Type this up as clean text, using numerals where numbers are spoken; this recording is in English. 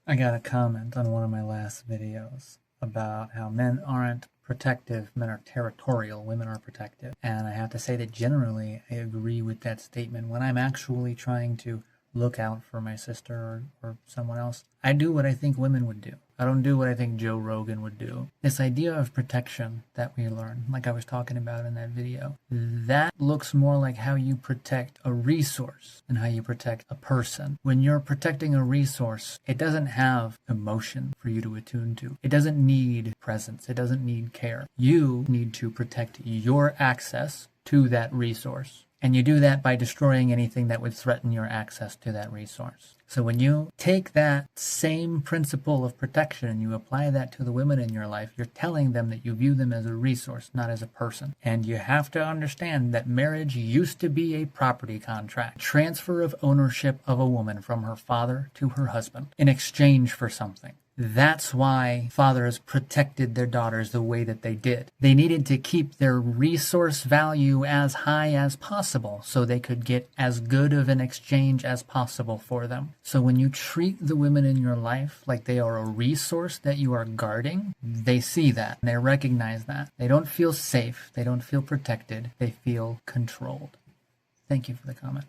I got a comment on one of my last videos about how men aren't protective, men are territorial, women are protective. And I have to say that generally I agree with that statement. When I'm actually trying to look out for my sister or someone else, I do what I think women would do. I don't do what I think Joe Rogan would do. This idea of protection that we learn, like I was talking about in that video, that looks more like how you protect a resource than how you protect a person. When you're protecting a resource, it doesn't have emotion for you to attune to. It doesn't need presence. It doesn't need care. You need to protect your access to that resource. And you do that by destroying anything that would threaten your access to that resource. So when you take that same principle of protection and you apply that to the women in your life, you're telling them that you view them as a resource, not as a person. And you have to understand that marriage used to be a property contract, transfer of ownership of a woman from her father to her husband in exchange for something. That's why fathers protected their daughters the way that they did. They needed to keep their resource value as high as possible so they could get as good of an exchange as possible for them. So when you treat the women in your life like they are a resource that you are guarding, they see that and they recognize that. They don't feel safe. They don't feel protected. They feel controlled. Thank you for the comment.